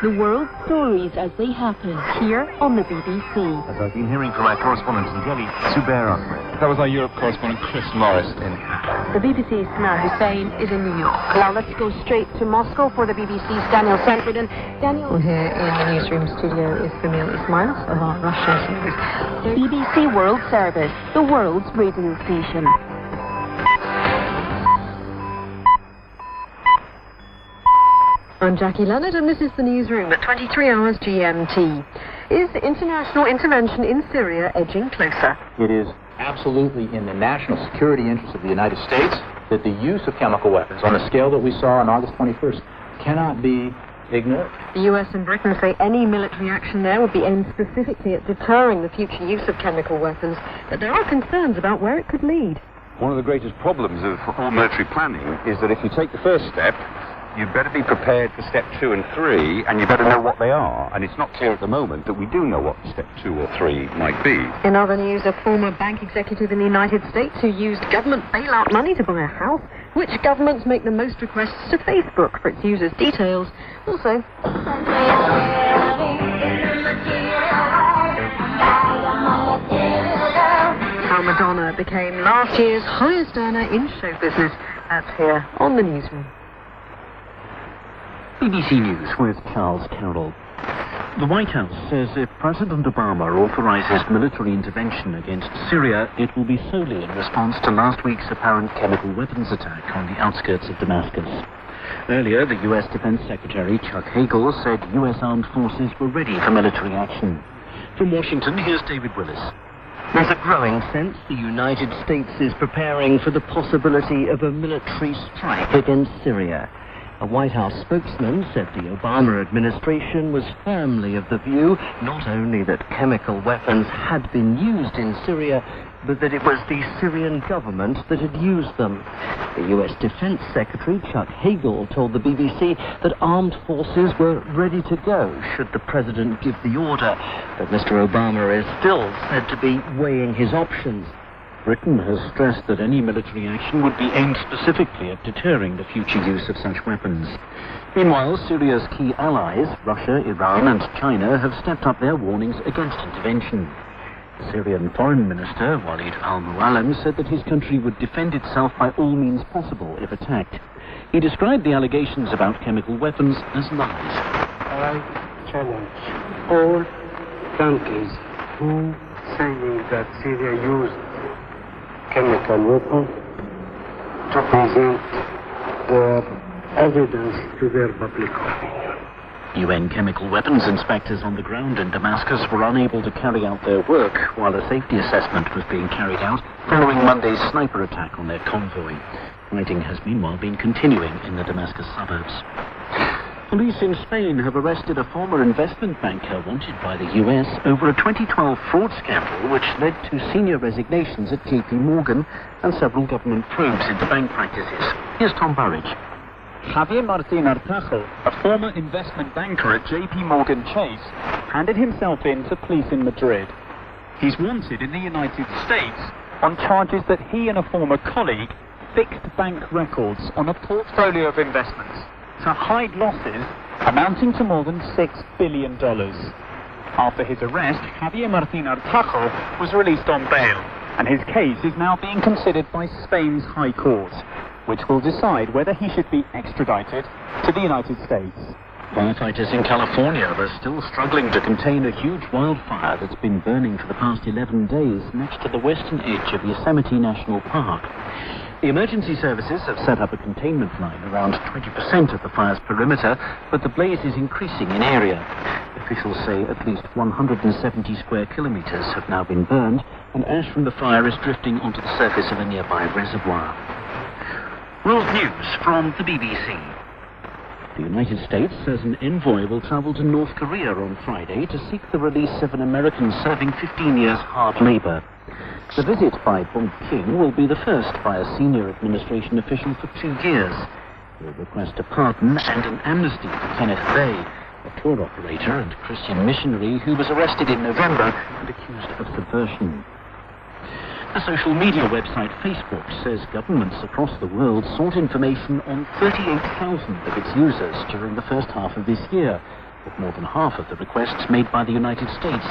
The world's stories as they happen, here on the BBC. As I've been hearing from our correspondent in Delhi, Zubair Ahmed. That was our Europe correspondent, Chris Morris. The BBC's Samar Hussain is in New York. Now let's go straight to Moscow for the BBC's Daniel Sanford. And Daniel, here in the newsroom studio is Famil Ismail of our Russian service. BBC World Service, the world's radio station. I'm Jackie Leonard, and this is the newsroom at 23 hours GMT. Is international intervention in Syria edging closer? It is absolutely in the national security interest of the United States that the use of chemical weapons on the scale that we saw on August 21st cannot be ignored. The US and Britain say any military action there would be aimed specifically at deterring the future use of chemical weapons, but there are concerns about where it could lead. One of the greatest problems of all military planning is that if you take the first step, you better be prepared for step 2 and 3, and you better know what they are. And it's not clear at the moment that we do know what step 2 or 3 might be. In other news, a former bank executive in the United States who used government bailout money to buy a house. Which governments make the most requests to Facebook for its users' details? Also, how Madonna became last year's highest earner in show business. That's here on the newsroom. BBC News with Charles Carroll. The White House says if President Obama authorizes military intervention against Syria, it will be solely in response to last week's apparent chemical weapons attack on the outskirts of Damascus. Earlier, the U.S. Defense Secretary Chuck Hagel said U.S. armed forces were ready for military action. From Washington, here's David Willis. There's a growing sense the United States is preparing for the possibility of a military strike against Syria. A White House spokesman said the Obama administration was firmly of the view not only that chemical weapons had been used in Syria, but that it was the Syrian government that had used them. The U.S. Defense Secretary Chuck Hagel told the BBC that armed forces were ready to go should the president give the order, but Mr. Obama is still said to be weighing his options. Britain has stressed that any military action would be aimed specifically at deterring the future use of such weapons. Meanwhile, Syria's key allies, Russia, Iran and China, have stepped up their warnings against intervention. The Syrian Foreign Minister, Walid al-Muallim, said that his country would defend itself by all means possible if attacked. He described the allegations about chemical weapons as lies. I challenge all countries who saying that Syria used chemical weapons to present their evidence to their public opinion. UN chemical weapons inspectors on the ground in Damascus were unable to carry out their work while a safety assessment was being carried out following Monday's sniper attack on their convoy. Fighting has meanwhile been continuing in the Damascus suburbs. Police in Spain have arrested a former investment banker wanted by the US over a 2012 fraud scandal which led to senior resignations at JP Morgan and several government probes into bank practices. Here's Tom Burridge. Javier Martín Artajo, a former investment banker at JP Morgan Chase, handed himself in to police in Madrid. He's wanted in the United States on charges that he and a former colleague fixed bank records on a portfolio of investments to hide losses amounting to more than $6 billion. After his arrest, Javier Martín Artajo was released on bail, and his case is now being considered by Spain's High Court, which will decide whether he should be extradited to the United States. Firefighters in California are still struggling to contain a huge wildfire that's been burning for the past 11 days next to the western edge of Yosemite National Park. The emergency services have set up a containment line around 20% of the fire's perimeter, but the blaze is increasing in area. Officials say at least 170 square kilometers have now been burned, and ash from the fire is drifting onto the surface of a nearby reservoir. World news from the BBC. The United States says an envoy will travel to North Korea on Friday to seek the release of an American serving 15 years hard labor. The visit by Bong King will be the first by a senior administration official for 2 years. He'll request a pardon and an amnesty for Kenneth Bay, a tour operator and Christian missionary who was arrested in November and accused of subversion. The social media website Facebook says governments across the world sought information on 38,000 of its users during the first half of this year. but more than half of the requests made by the United States.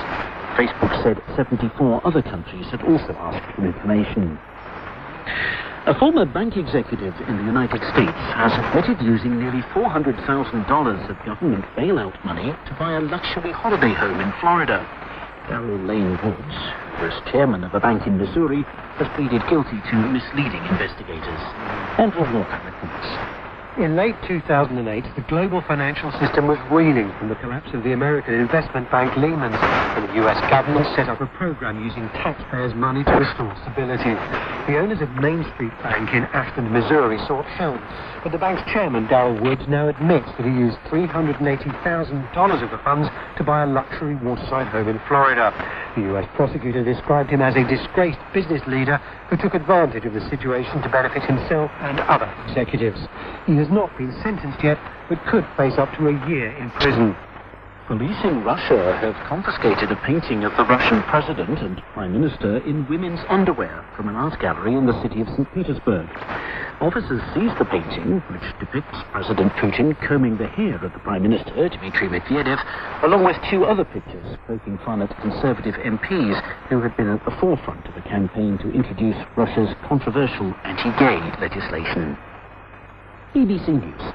Facebook said 74 other countries had also asked for information. A former bank executive in the United States has admitted using nearly $400,000 of government bailout money to buy a luxury holiday home in Florida. Darrell Lane Woods, first chairman of a bank in Missouri, has pleaded guilty to misleading investigators. Andrew Walker reports. In late 2008, the global financial system was reeling from the collapse of the American investment bank Lehman, and the U.S. government set up a program using taxpayers' money to restore stability. The owners of Main Street Bank in Afton, Missouri sought help, but the bank's chairman, Darrell Woods, now admits that he used $380,000 of the funds to buy a luxury waterside home in Florida. The U.S. prosecutor described him as a disgraced business leader who took advantage of the situation to benefit himself and other executives. He has not been sentenced yet, but could face up to a year in prison. Police in Russia have confiscated a painting of the Russian president and prime minister in women's underwear from an art gallery in the city of St. Petersburg. Officers seized the painting, which depicts President Putin combing the hair of the prime minister, Dmitry Medvedev, along with two other pictures poking fun at conservative MPs who had been at the forefront of a campaign to introduce Russia's controversial anti-gay legislation. BBC News.